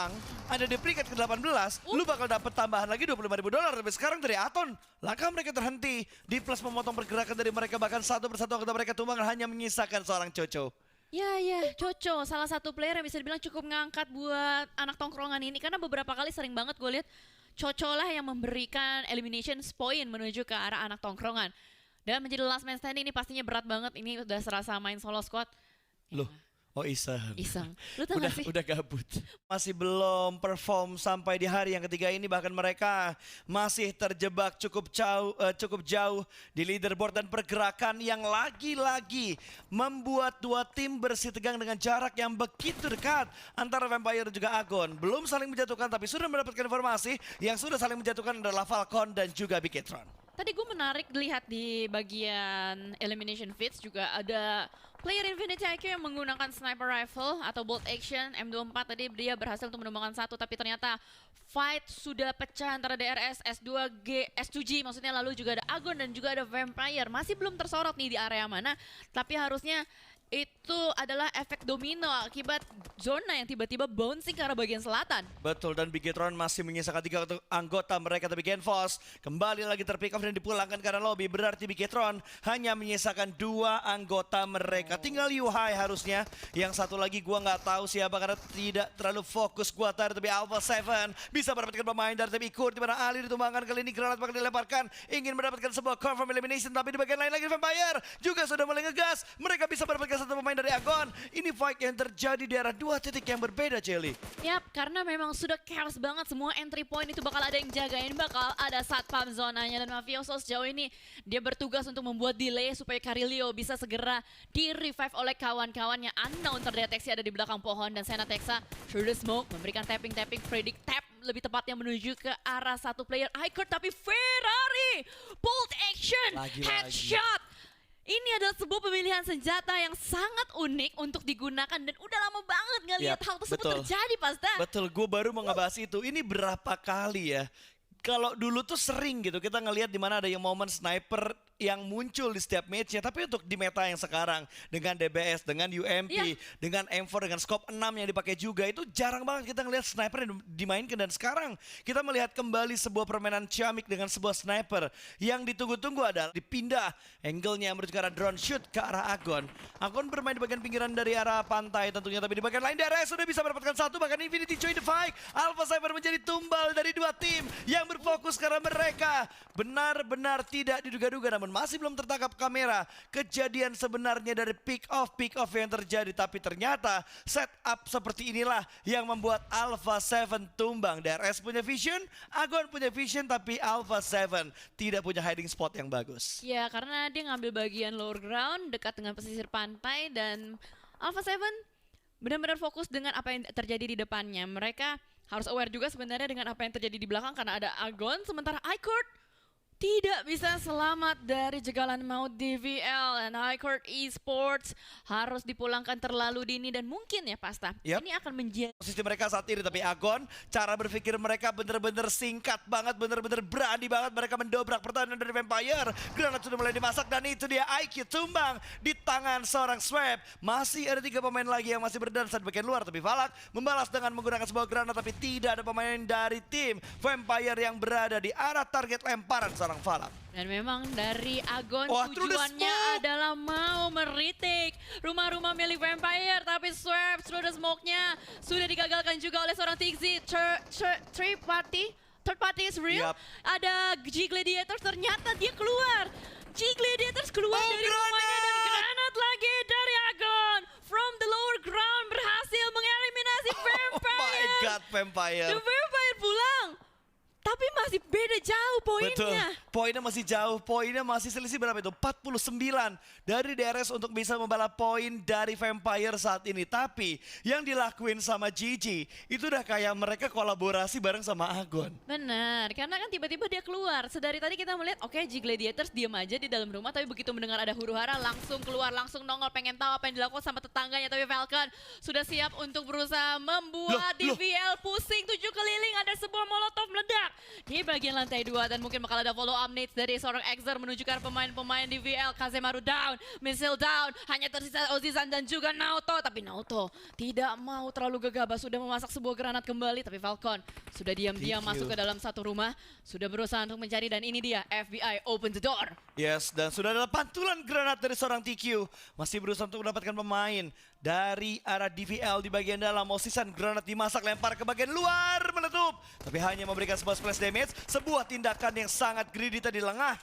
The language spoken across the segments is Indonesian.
menang, ada di peringkat ke-18, lu bakal dapat tambahan lagi $25.000. Tapi sekarang dari Aton, langkah mereka terhenti. Di plus memotong pergerakan dari mereka, bahkan satu persatu anggota mereka tumbang, hanya menyisakan seorang Coco. Ya, Coco, salah satu player yang bisa dibilang cukup ngangkat buat anak tongkrongan ini. Karena beberapa kali sering banget gue lihat Coco lah yang memberikan elimination point menuju ke arah anak tongkrongan. Dan menjadi last man standing ini pastinya berat banget. Ini udah serasa main solo squad. Loh, oh iseng. Iseng. Lu tau gak sih? Udah gabut. Masih belum perform sampai di hari yang ketiga ini. Bahkan mereka masih terjebak cukup jauh di leaderboard. Dan pergerakan yang lagi-lagi membuat dua tim bersih tegang dengan jarak yang begitu dekat antara Vampire dan juga Agon. Belum saling menjatuhkan, tapi sudah mendapatkan informasi. Yang sudah saling menjatuhkan adalah Falcon dan juga Bigetron. Tadi gue menarik lihat di bagian elimination feeds juga ada player Infinity IQ yang menggunakan sniper rifle atau bolt action M24. Tadi dia berhasil untuk menumbangkan satu, tapi ternyata fight sudah pecah antara DRS, S2G, S2G maksudnya, lalu juga ada Agon dan juga ada Vampire. Masih belum tersorot nih di area mana, tapi harusnya itu adalah efek domino akibat zona yang tiba-tiba bouncing ke arah bagian selatan. Betul, dan Bigetron masih menyisakan 3 anggota mereka, tapi Genfos kembali lagi terpick off dan dipulangkan karena lobby. Berarti Bigetron hanya menyisakan 2 anggota mereka. Tinggal Yuhai harusnya. Yang satu lagi gua nggak tahu siapa karena tidak terlalu fokus gua tadi, tapi Alpha 7 bisa mendapatkan pemain dari tim ikut, di mana Ali ditumbangkan. Kali ini granat bakal dilemparkan, ingin mendapatkan sebuah confirm elimination, tapi di bagian lain lagi Vampire juga sudah mulai ngegas. Mereka bisa mendapatkan satu pemain dari Agon. Ini fight yang terjadi di arah 2 titik yang berbeda, Jelly. Yap, karena memang sudah chaos banget. Semua entry point itu bakal ada yang jagain, bakal ada satpam zonanya. Dan Mafioso sejauh ini dia bertugas untuk membuat delay supaya Carilio bisa segera di-revive oleh kawan-kawan yang unknown terdeteksi ada di belakang pohon. Dan Senna Texa through the smoke memberikan tapping, predict tap lebih tepatnya menuju ke arah satu player Icard, tapi Ferrari bolt action headshot. Ini adalah sebuah pemilihan senjata yang sangat unik untuk digunakan dan udah lama banget nggak lihat hal tersebut terjadi, Pasta. Betul, gue baru mau ngebahas itu. Ini berapa kali ya? Kalau dulu tuh sering gitu kita ngelihat di mana ada yang momen sniper yang muncul di setiap matchnya, tapi untuk di meta yang sekarang dengan DBS, dengan UMP, dengan M4, dengan scope 6 yang dipakai juga, itu jarang banget kita ngelihat sniper yang dimainkan. Dan sekarang kita melihat kembali sebuah permainan ciamik dengan sebuah sniper yang ditunggu-tunggu adalah dipindah angle-nya menuju ke arah drone shoot ke arah Agon. Agon bermain di bagian pinggiran dari arah pantai tentunya, tapi di bagian lain DRS sudah bisa mendapatkan satu, bahkan Infinity join the fight. Alpha Cyber menjadi tumbal dari 2 tim yang berfokus karena mereka benar-benar tidak diduga-duga, namun masih belum tertangkap kamera kejadian sebenarnya dari pick off yang terjadi. Tapi ternyata setup seperti inilah yang membuat Alpha 7 tumbang. DRS punya vision, Agon punya vision, tapi Alpha 7 tidak punya hiding spot yang bagus. Ya, karena dia ngambil bagian lower ground dekat dengan pesisir pantai, dan Alpha 7 benar-benar fokus dengan apa yang terjadi di depannya. Mereka harus aware juga sebenarnya dengan apa yang terjadi di belakang karena ada Agon, sementara Icard tidak bisa selamat dari jegalan maut DVL. Dan Icard Esports harus dipulangkan terlalu dini dan mungkin ya Pasta, ini akan menjadi posisi mereka saat ini. Tapi Agon, cara berpikir mereka benar-benar singkat banget, benar-benar berani banget. Mereka mendobrak pertahanan dari Vampire. Granat sudah mulai dimasak dan itu dia IQ tumbang di tangan seorang Swap. Masih ada 3 pemain lagi yang masih berdansa di bagian luar, tapi Valak membalas dengan menggunakan sebuah granat, tapi tidak ada pemain dari tim Vampire yang berada di arah target lemparan seorang Valak. Dan memang dari Agon tujuannya adalah mau meritik rumah-rumah milik Vampire, tapi Swerve through the smoke-nya sudah digagalkan juga oleh seorang Tixi. Third party is real. Ada G-Gladiators, ternyata dia keluar. G-Gladiators keluar dari rumahnya dan granat lagi dari Agon. From the lower ground berhasil mengeliminasi Vampire. Oh my god, Vampire. The Vampire pulang. Tapi masih beda jauh poinnya. Betul, poinnya masih jauh. Poinnya masih selisih berapa itu? 49 dari DRS untuk bisa membalap poin dari Vampire saat ini. Tapi yang dilakuin sama Gigi itu udah kayak mereka kolaborasi bareng sama Agon. Benar, karena kan tiba-tiba dia keluar. Sedari tadi kita melihat, oke, G-Gladiators diam aja di dalam rumah, tapi begitu mendengar ada huru-hara langsung keluar, langsung nongol, pengen tahu apa yang dilakukan sama tetangganya. Tapi Falcon sudah siap untuk berusaha membuat DVL pusing 7 keliling. Ada sebuah molotov meledak di bagian lantai 2 dan mungkin bakal ada follow up needs dari seorang Exer menuju ke arah pemain-pemain di VL. Kazemaru down, Missile down, hanya tersisa Ozizan dan juga Naoto. Tapi Naoto tidak mau terlalu gegabah, sudah memasak sebuah granat kembali. Tapi Falcon sudah diam-diam TQ. masuk ke dalam satu rumah, sudah berusaha untuk mencari dan ini dia FBI open the door. Yes, dan sudah ada pantulan granat dari seorang TQ. Masih berusaha untuk mendapatkan pemain dari arah DVL di bagian dalam. Osisan granat dimasak, lempar ke bagian luar, menutup. Tapi hanya memberikan sebuah splash damage. Sebuah tindakan yang sangat greedy tadi, lengah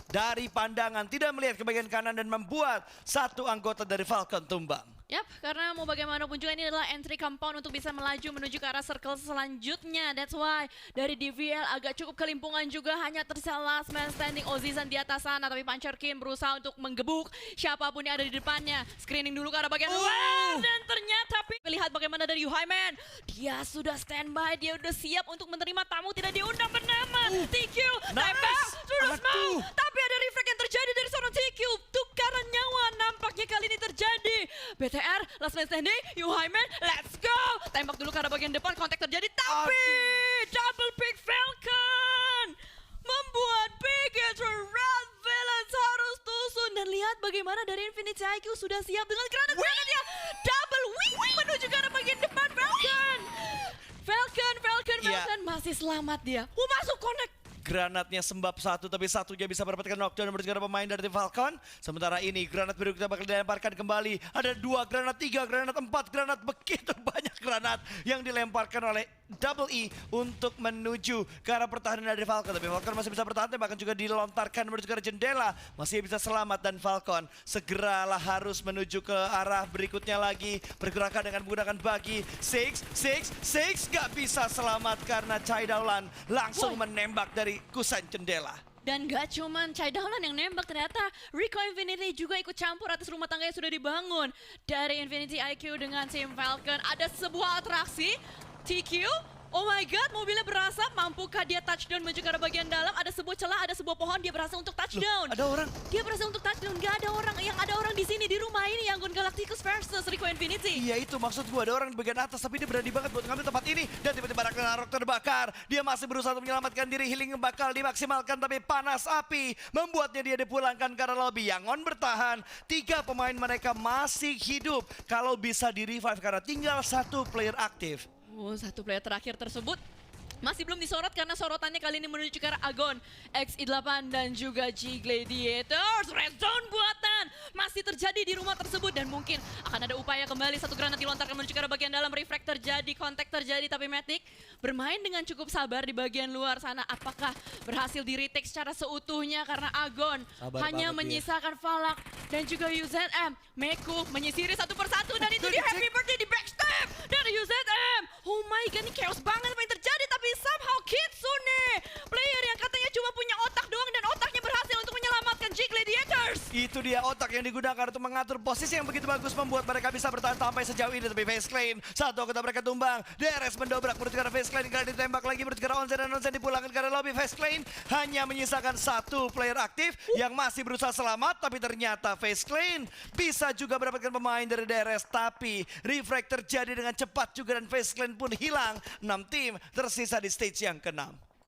dari pandangan. Tidak melihat ke bagian kanan dan membuat satu anggota dari Falcon tumbang. Yap, karena mau bagaimanapun juga ini adalah entry compound untuk bisa melaju menuju ke arah circle selanjutnya. That's why dari DVL agak cukup kelimpungan juga, hanya tersisa last man standing Ozizan di atas sana. Tapi Puncher Kim berusaha untuk menggebuk siapapun yang ada di depannya. Screening dulu ke arah bagian luar dan ternyata lihat bagaimana dari Yuhaiman. Dia sudah standby, dia udah siap untuk menerima tamu tidak diundang bernama TQ. Tembak, terus mau. Tapi ada reflect yang terjadi dari seorang TQ. Tukaran nyawa nampaknya kali ini terjadi. BTR, last man standing, Yuhaiman, let's go! Tembak dulu ke arah bagian depan, kontak terjadi, tapi double pick Falcon membuat Biggest Red Villains harus tusun. Dan lihat bagaimana dari Infinity IQ sudah siap dengan granat-granatnya. Double wing menuju ke arah bagian depan Falcon. Falcon masih selamat dia. Masuk connect. Granatnya sembab satu, tapi satunya bisa mendapatkan knockdown menuju ke arah pemain dari Falcon. Sementara ini granat biru kita bakal dilemparkan kembali. Ada 2 granat, 3 granat, 4 granat. Begitu banyak granat yang dilemparkan oleh Double E untuk menuju ke arah pertahanan dari Falcon. Tapi Falcon masih bisa bertahan, bahkan juga dilontarkan menuju ke arah jendela. Masih bisa selamat dan Falcon segeralah harus menuju ke arah berikutnya lagi. Pergerakan dengan menggunakan bagi. 6 gak bisa selamat karena Chai Daulan langsung menembak dari kusen jendela. Dan gak cuman Chai Daulan yang nembak, ternyata Rico Infinity juga ikut campur atas rumah tangga yang sudah dibangun. Dari Infinity IQ dengan tim Falcon ada sebuah atraksi. TQ, oh my god, mobilnya berasap, mampukah dia touchdown menuju ke arah bagian dalam? Ada sebuah celah, ada sebuah pohon, dia berhasil untuk touchdown. Loh, ada orang. Dia berhasil untuk touchdown, gak ada orang. Yang ada orang di sini, di rumah ini, Yang Gun Galacticus versus Rico Infinity. Iya itu maksud gue, ada orang di bagian atas tapi dia berani banget buat ngambil tempat ini. Dan tiba-tiba Ragnarok terbakar. Dia masih berusaha untuk menyelamatkan diri, healing bakal dimaksimalkan tapi panas api membuatnya dia dipulangkan ke arah lobby. Yangon bertahan, 3 pemain mereka masih hidup. Kalau bisa di-revive karena tinggal 1 player aktif. Satu player terakhir tersebut masih belum disorot karena sorotannya kali ini menuju ke arah Agon, XI8 dan juga G Gladiators. Red Zone buatan masih terjadi di rumah tersebut dan mungkin akan ada upaya kembali. Satu granat dilontarkan menuju ke arah bagian dalam, reflect terjadi, kontak terjadi, tapi Matic bermain dengan cukup sabar di bagian luar sana. Apakah berhasil di retake secara seutuhnya karena Agon hanya menyisakan Falak dan juga UZM. Meku menyisiri satu persatu dan itu di happy birthday di backstep dari UZM. Oh my god, ini chaos banget apa yang terjadi, tapi somehow Kitsune, player yang katanya cuma punya otak doang dan otaknya berhasil untuk menyelamatkan G Gladiators. Itu dia otak yang digunakan untuk mengatur posisi yang begitu bagus membuat mereka bisa bertahan sampai sejauh ini. Tapi Face Clan, satu anggota mereka tumbang. DRS mendobrak menuju ke arah Face Clan, karena ditembak lagi menuju ke arah Onsen dan Onsen dipulangkan ke arah lobby. Face Clan hanya menyisakan 1 player aktif yang masih berusaha selamat, tapi ternyata Face Clan bisa juga mendapatkan pemain dari DRS, tapi reflect terjadi dengan cepat juga dan Face Clan pun hilang. 6 tim tersisa di stage yang ke-6.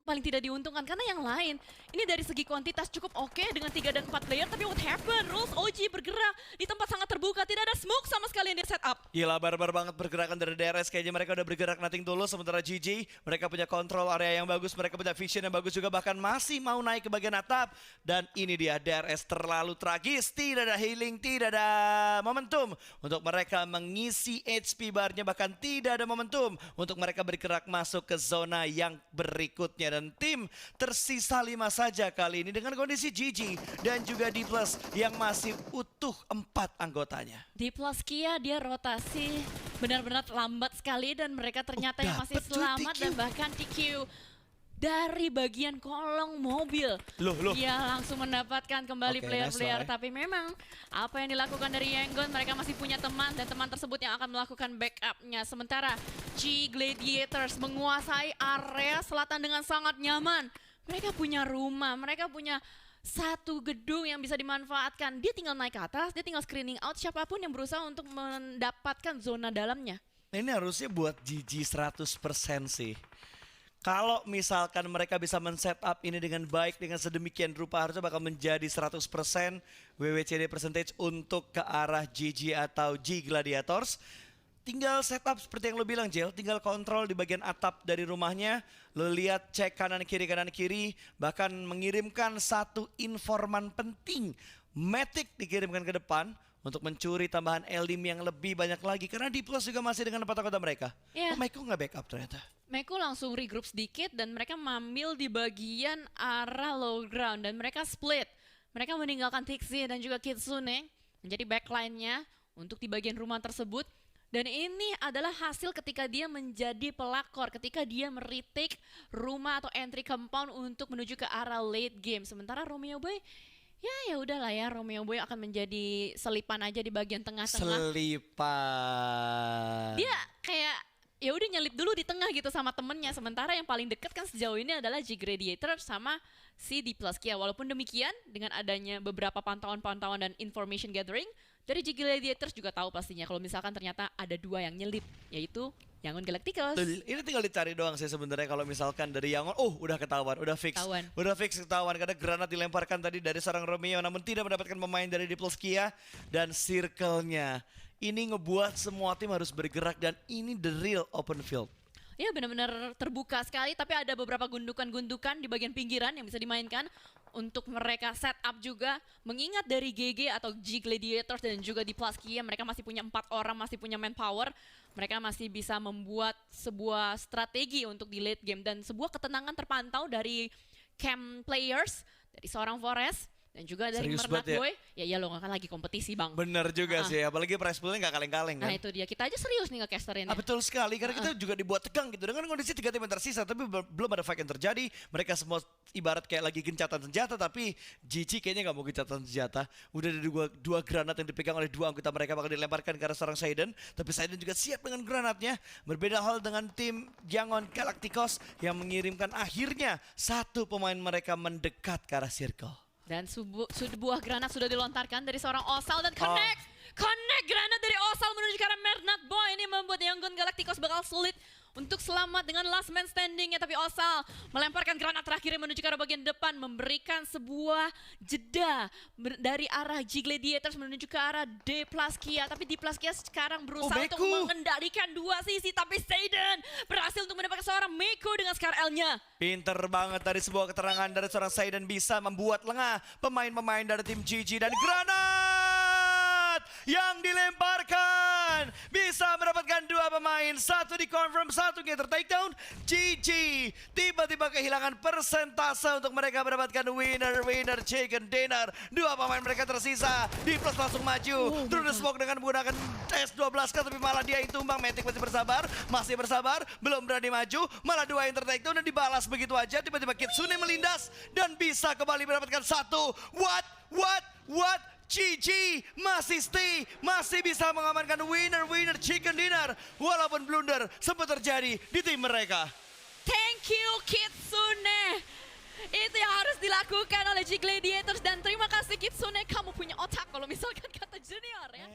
Paling tidak diuntungkan karena yang lain ini dari segi kuantitas cukup oke dengan 3 dan 4 player, tapi what happened? Rules OG bergerak di tempat sangat terbuka, tidak ada smoke sama sekali yang di setup. Gila, barbar banget pergerakan dari DRS. Kayaknya mereka udah bergerak nothing tulus. Sementara GG, mereka punya kontrol area yang bagus, mereka punya vision yang bagus juga, bahkan masih mau naik ke bagian atap. Dan ini dia, DRS terlalu tragis. Tidak ada healing, tidak ada momentum untuk mereka mengisi HP barnya, bahkan tidak ada momentum untuk mereka bergerak masuk ke zona yang berikutnya. Dan tim tersisa 5 saja kali ini dengan kondisi GG dan juga D+ yang masih utuh 4 anggotanya. D+ Kia dia rotasi benar-benar lambat sekali dan mereka ternyata yang masih dapet tuh selamat TQ. dan bahkan TQ dari bagian kolong mobil. Loh. Dia langsung mendapatkan kembali Oke, player-player. nice try. Tapi memang apa yang dilakukan dari Yangon, mereka masih punya teman dan teman tersebut yang akan melakukan backupnya. Sementara G Gladiators menguasai area selatan dengan sangat nyaman. Mereka punya rumah, mereka punya satu gedung yang bisa dimanfaatkan. Dia tinggal naik ke atas, dia tinggal screening out siapapun yang berusaha untuk mendapatkan zona dalamnya. Ini harusnya buat GG 100% sih. Kalau misalkan mereka bisa men-setup ini dengan baik, dengan sedemikian rupa, harusnya bakal menjadi 100% WWCD percentage untuk ke arah GG atau G Gladiators. Tinggal setup seperti yang lo bilang, Jel, tinggal kontrol di bagian atap dari rumahnya, lo lihat cek kanan kiri, bahkan mengirimkan satu informan penting, Matic dikirimkan ke depan untuk mencuri tambahan Elim yang lebih banyak lagi, karena di plus juga masih dengan kota mereka. Iya. Oh, Maiko nggak backup ternyata. Meiko langsung regroup sedikit dan mereka mambil di bagian arah low ground dan mereka split. Mereka meninggalkan Tixi dan juga Kitsune menjadi backline-nya untuk di bagian rumah tersebut. Dan ini adalah hasil ketika dia menjadi pelakor, ketika dia meretake rumah atau entry compound untuk menuju ke arah late game. Sementara Romeo Boy, ya udahlah ya, Romeo Boy akan menjadi selipan aja di bagian tengah-tengah. Selipan. Dia kayak ya udah nyelip dulu di tengah gitu sama temennya. Sementara yang paling dekat kan sejauh ini adalah G Gladiator sama si D Plus Kia. Walaupun demikian, dengan adanya beberapa pantauan-pantauan dan information gathering, dari G Gladiators juga tahu pastinya kalau misalkan ternyata ada dua yang nyelip, yaitu Yangon Galacticos. Ini tinggal dicari doang sih sebenarnya kalau misalkan dari Yangon, udah ketahuan, udah fix. Ketahuan. Udah fix ketahuan karena granat dilemparkan tadi dari seorang Romeo namun tidak mendapatkan pemain dari D Plus Kia dan circle-nya. Ini ngebuat semua tim harus bergerak dan ini the real open field. Ya benar-benar terbuka sekali, tapi ada beberapa gundukan-gundukan di bagian pinggiran yang bisa dimainkan untuk mereka setup juga. Mengingat dari GG atau G Gladiators dan juga di Plus Kia, mereka masih punya 4 orang, masih punya manpower. Mereka masih bisa membuat sebuah strategi untuk di late game dan sebuah ketenangan terpantau dari camp players, dari seorang Forest dan juga dari Serius Mernat banget ya? Boy. Ya lo kan lagi kompetisi bang. Bener juga sih, apalagi prize poolnya gak kaleng-kaleng kan. Nah itu dia, kita aja serius nih nge-casterin ya. Betul sekali, karena kita juga dibuat tegang gitu. Dengan kondisi 3 tim yang tersisa, tapi belum ada fight yang terjadi. Mereka semua ibarat kayak lagi gencatan senjata, tapi GG kayaknya gak mau gencatan senjata. Udah ada dua granat yang dipegang oleh 2 anggota mereka bakal dilemparkan ke arah seorang Saiden. Tapi Saiden juga siap dengan granatnya. Berbeda hal dengan tim Yangon Galacticos yang mengirimkan akhirnya satu pemain mereka mendekat ke arah circle. Dan sebuah granat sudah dilontarkan dari seorang Osal dan connect granat dari Osal menuju ke arah Mernat Boy. Ini membuat Yangon Galacticos bakal sulit untuk selamat dengan last man standing-nya. Tapi Osal melemparkan granat terakhirnya menuju ke arah bagian depan, memberikan sebuah jeda dari arah G Gladiators menuju ke arah D Plus Kia. Tapi D Plus Kia sekarang berusaha untuk mengendalikan 2 sisi, tapi Saiden berhasil untuk mendapatkan seorang Meiko dengan Scar L-nya. Pinter banget dari sebuah keterangan dari seorang Saiden bisa membuat lengah pemain-pemain dari tim GG dan granat yang dilemparkan bisa mendapatkan 2 pemain, satu di confirm, satu getter takedown. GG tiba-tiba kehilangan persentase untuk mereka mendapatkan winner chicken dinner. 2 pemain mereka tersisa, di plus langsung maju through the smoke dengan menggunakan S12 tapi malah dia yang tumbang. Matic masih bersabar, belum berani maju, malah 2 yang tertakedown dan dibalas begitu aja. Tiba-tiba Kitsune melindas dan bisa kembali mendapatkan 1. What? GG masih stay, masih bisa mengamankan winner chicken dinner walaupun blunder sempat terjadi di tim mereka. Thank you Kitsune. Itu yang harus dilakukan oleh G Gladiators dan terima kasih Kitsune, kamu punya otak kalau misalkan kata Junior ya.